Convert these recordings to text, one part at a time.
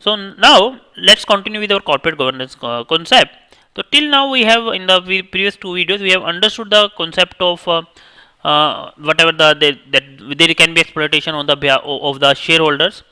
So now let's continue with our corporate governance concept. So till now we have in the previous two videos we have understood the concept of whatever that there can be exploitation on the of the shareholders.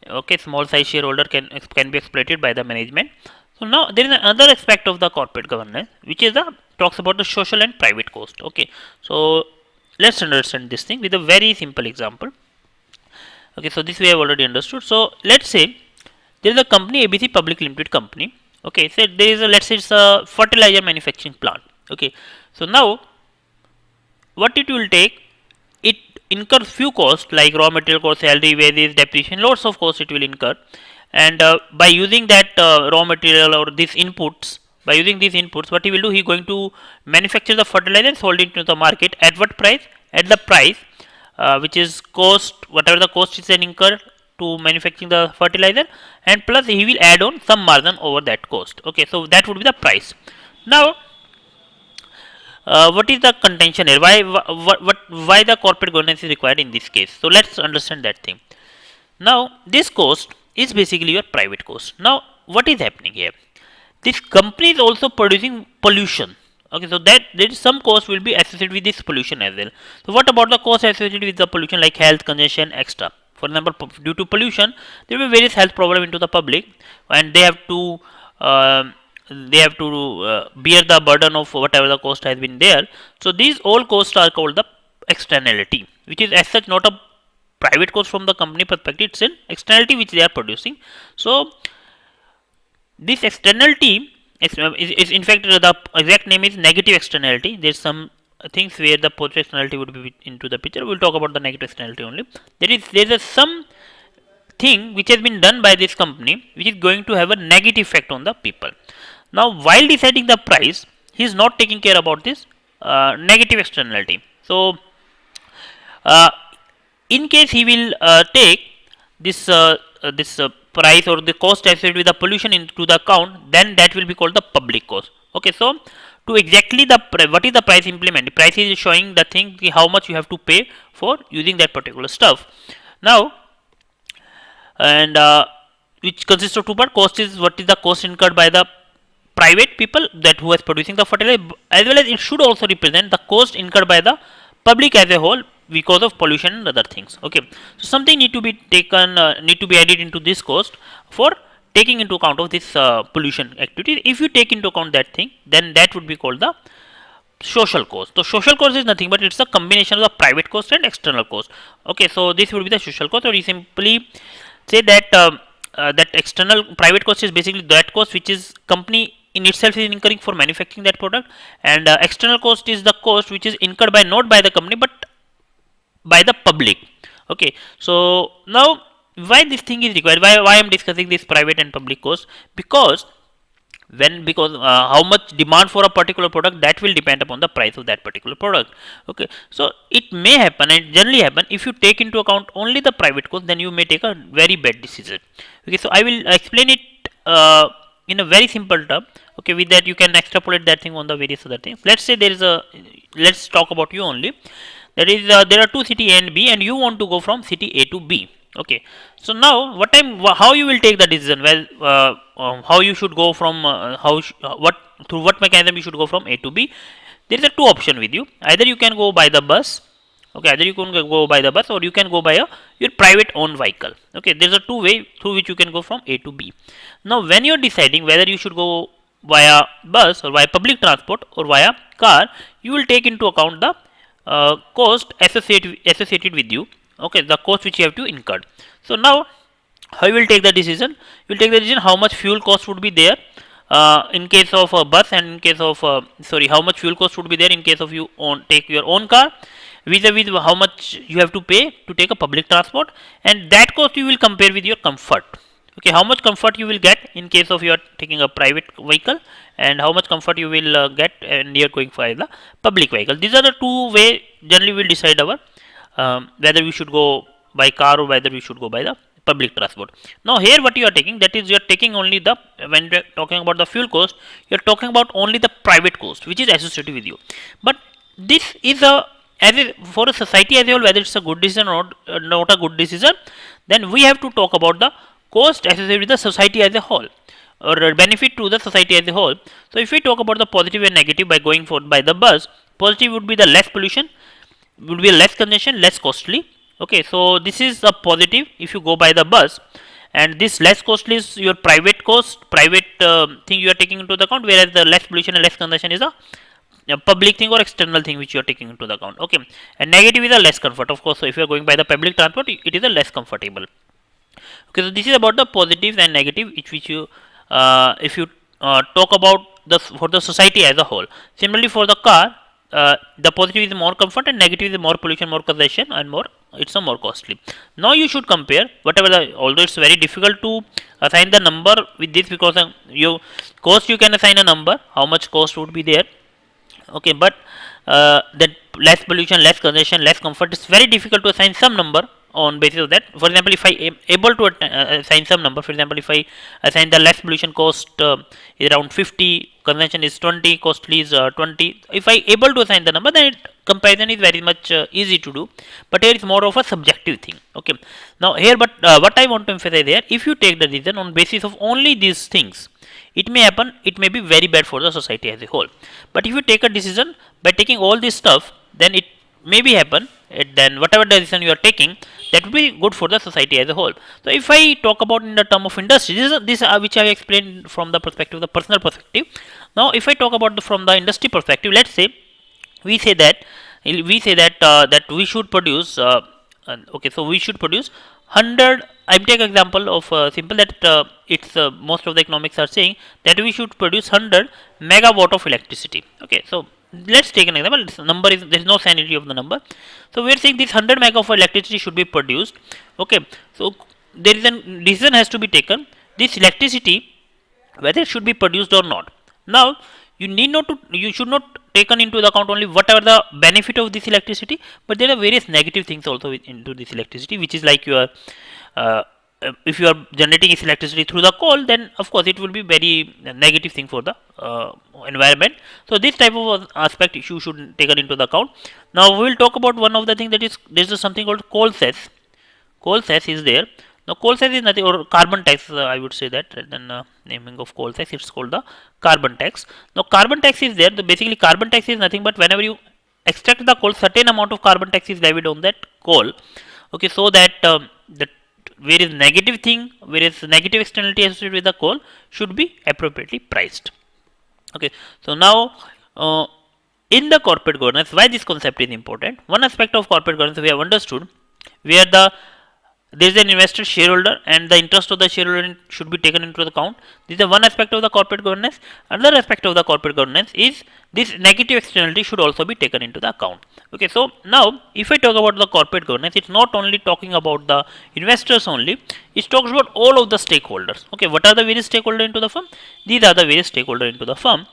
Okay, small size shareholder can be exploited by the management. So now there is another aspect of the corporate governance which is the talks about the social and private cost. Okay, so let's understand this thing with a very simple example. Okay, so this we have already understood. So let's say there is a company ABC Public Limited company. Okay, so there is a, let's say it's a fertilizer manufacturing plant. Okay, so now what it will take, it incurs few costs like raw material cost, salary, wages, depreciation, lots of costs it will incur. And by using that raw material or these inputs, by using these inputs, what he will do, he going to manufacture the fertilizer and sold it to the market at what price? At the price which is cost, whatever the cost is incurred to manufacturing the fertilizer, and plus he will add on some margin over that cost. Okay, so that would be the price. Now what is the contention here? Why the corporate governance is required in this case? So let's understand that thing. Now this cost is basically your private cost. Now what is happening here? This company is also producing pollution. Okay, so that there is some cost will be associated with this pollution as well. So what about the cost associated with the pollution like health, congestion, extra? For example, due to pollution, there will be various health problem into the public, and they have to bear the burden of whatever the cost has been there. So these all costs are called the externality, which is as such not a private cost from the company perspective, it's an externality which they are producing. So this externality is in fact the exact name is negative externality. There's some things where the positive externality would be into the picture. We'll talk about the negative externality only. There is some thing which has been done by this company which is going to have a negative effect on the people. Now while deciding the price, he is not taking care about this negative externality. So uh, in case he will take this price or the cost associated with the pollution into the account, then that will be called the public cost. Okay, so to exactly the what is the price implement? Price is showing the thing how much you have to pay for using that particular stuff. Now and which consists of two parts. Cost is what is the cost incurred by the private people that who is producing the fertilizer, as well as it should also represent the cost incurred by the public as a whole because of pollution and other things. Okay, so something need to be taken, need to be added into this cost for taking into account of this pollution activity. If you take into account that thing, then that would be called the social cost. So social cost is nothing but it's a combination of the private cost and external cost. Okay, so this would be the social cost, or you simply say that that external private cost is basically that cost which is company in itself is incurring for manufacturing that product, and external cost is the cost which is incurred by not by the company but by the public. Okay, so now why this thing is required, why I am discussing this private and public cost? Because how much demand for a particular product, that will depend upon the price of that particular product. Okay, so it may happen and generally happen, if you take into account only the private cost, then you may take a very bad decision. Okay, so I will explain it in a very simple term. Okay, with that you can extrapolate that thing on the various other things. Let's say there is a, let's talk about you only. That is there are two city A and B, and you want to go from city A to B. Okay, so now how you will take the decision? Well, how you should go from through what mechanism you should go from A to B? There is a two option with you. Either you can go by the bus. Okay, either you can go by the bus, or you can go by your private owned vehicle. Okay, there is a two way through which you can go from A to B. Now when you are deciding whether you should go via bus or via public transport or via car, you will take into account the cost associated with you. Okay, the cost which you have to incur. So now how you will take the decision? You will take the decision how much fuel cost would be there in case of a bus, and in case of how much fuel cost would be there in case of you take your own car, vis-a-vis how much you have to pay to take a public transport, and that cost you will compare with your comfort. Okay, how much comfort you will get in case of you are taking a private vehicle, and how much comfort you will get and you are going for the public vehicle. These are the two way generally will decide our whether we should go by car or whether we should go by the public transport. Now here what you are taking, that is you are taking only the, when you are talking about the fuel cost, you are talking about only the private cost which is associated with you. But this is for a society as a whole, whether it's a good decision or not a good decision, then we have to talk about the cost associated with the society as a whole, or benefit to the society as a whole. So if we talk about the positive and negative by going for by the bus, positive would be the less pollution, would be less congestion, less costly. Okay, so this is the positive if you go by the bus, and this less costly is your private cost, private thing you are taking into the account, whereas the less pollution and less congestion is a public thing or external thing which you are taking into the account. Okay, and negative is a less comfort, of course. So if you are going by the public transport, it is a less comfortable. Okay, so this is about the positives and negative which you if you talk about the for the society as a whole. Similarly for the car, the positive is more comfort and negative is more pollution, more congestion, and more it's a more costly. Now you should compare whatever the, although it's very difficult to assign the number with this, because you cost you can assign a number how much cost would be there. Okay, but that less pollution, less congestion, less comfort, it's very difficult to assign some number on basis of that. For example, if I am able to assign some number, for example, if I assign the less pollution cost is around 50, congestion is 20, costly is 20. If I able to assign the number, then comparison is very much easy to do. But here is more of a subjective thing. Okay. Now here, but what I want to emphasize here, if you take the decision on basis of only these things, it may happen, it may be very bad for the society as a whole. But if you take a decision by taking all this stuff, then it may be happen, then whatever decision you are taking, that will be good for the society as a whole. So if I talk about in the term of industry, this which I explained from the perspective, the personal perspective. Now if I talk about from the industry perspective, let's say we say that that we should produce okay, so we should produce 100. I take example of simple that it's most of the economics are saying that we should produce 100 megawatt of electricity. Okay, so let's take an example. This number is, there is no sanity of the number. So we are saying this 100 mega of electricity should be produced. Okay, so there is a decision has to be taken. This electricity, whether it should be produced or not. Now you need not to, you should not taken into the account only whatever the benefit of this electricity, but there are various negative things also into this electricity, which is like your if you are generating this electricity through the coal, then of course it will be very negative thing for the environment. So this type of aspect you should taken into the account. Now we will talk about one of the things, that is there is something called coal cess. Coal cess is there. Now coal cess is nothing, or carbon tax, I would say that, rather than naming of coal tax, it's called the carbon tax. Now carbon tax is there. Basically carbon tax is nothing but whenever you extract the coal, certain amount of carbon tax is levied on that coal. Okay, so that the various negative thing, various negative externality associated with the coal should be appropriately priced. Okay, so now in the corporate governance, why this concept is important? One aspect of corporate governance we have understood, where there is an investor shareholder and the interest of the shareholder should be taken into account. This is one aspect of the corporate governance. Another aspect of the corporate governance is this negative externality should also be taken into the account. Okay, so now if I talk about the corporate governance, it's not only talking about the investors only, it talks about all of the stakeholders. Okay, what are the various stakeholders into the firm? These are the various stakeholders into the firm.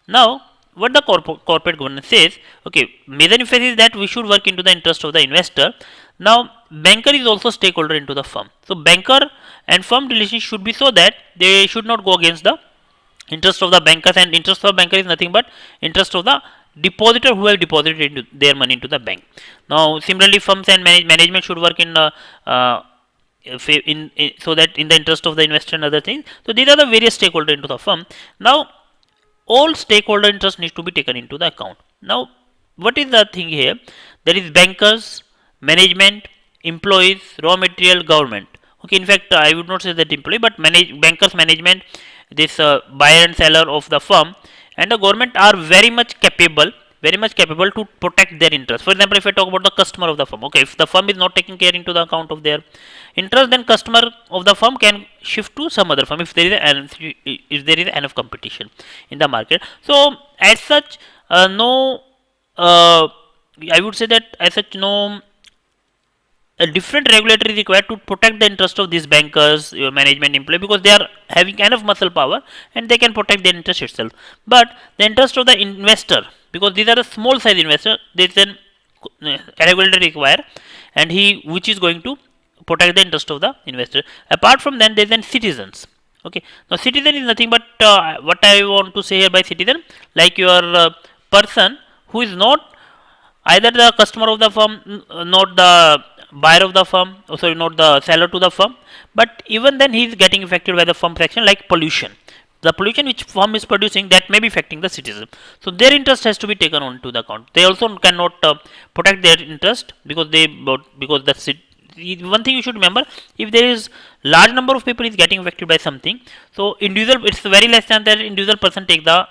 Now what the corporate governance says, okay, major emphasis is that we should work into the interest of the investor. Now banker is also stakeholder into the firm. So banker and firm relationship should be so that they should not go against the interest of the bankers, and interest of banker is nothing but interest of the depositor who have deposited into their money into the bank. Now similarly firms and management should work in so that in the interest of the investor and other things. So these are the various stakeholders into the firm. Now all stakeholder interest needs to be taken into the account. Now what is the thing here? There is bankers, management, employees, raw material, government. Okay, in fact I would not say that employee, but bankers, management, this buyer and seller of the firm, and the government are very much capable to protect their interest. For example, if I talk about the customer of the firm, okay, if the firm is not taking care into the account of their interest, then customer of the firm can shift to some other firm if there is enough competition in the market. So as such no I would say that as such no a different regulator is required to protect the interest of these bankers, your management, employee, because they are having enough muscle power and they can protect their interest itself. But the interest of the investor, because these are the small size investor, there is an regulator required, and which is going to protect the interest of the investor. Apart from that, there is an citizens. Okay, now citizen is nothing but what I want to say here by citizen, like your person who is not either the customer of the firm, not the buyer of the firm, oh sorry, not the seller to the firm, but even then he is getting affected by the firm's action, like pollution. The pollution which firm is producing, that may be affecting the citizen. So their interest has to be taken on to the account. They also cannot protect their interest because because that's it. One thing you should remember, if there is large number of people is getting affected by something, so individual, it's very less than that individual person take the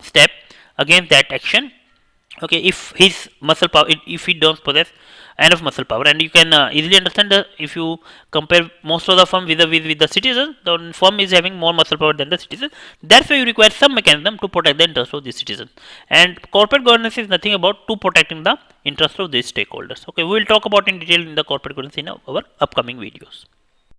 step against that action. Okay, if his muscle power, if he don't possess enough muscle power, and you can easily understand that if you compare most of the firm with the citizen, the firm is having more muscle power than the citizen. That's why you require some mechanism to protect the interest of the citizen. And corporate governance is nothing about to protecting the interest of these stakeholders. Okay, we will talk about in detail in the corporate governance in our upcoming videos.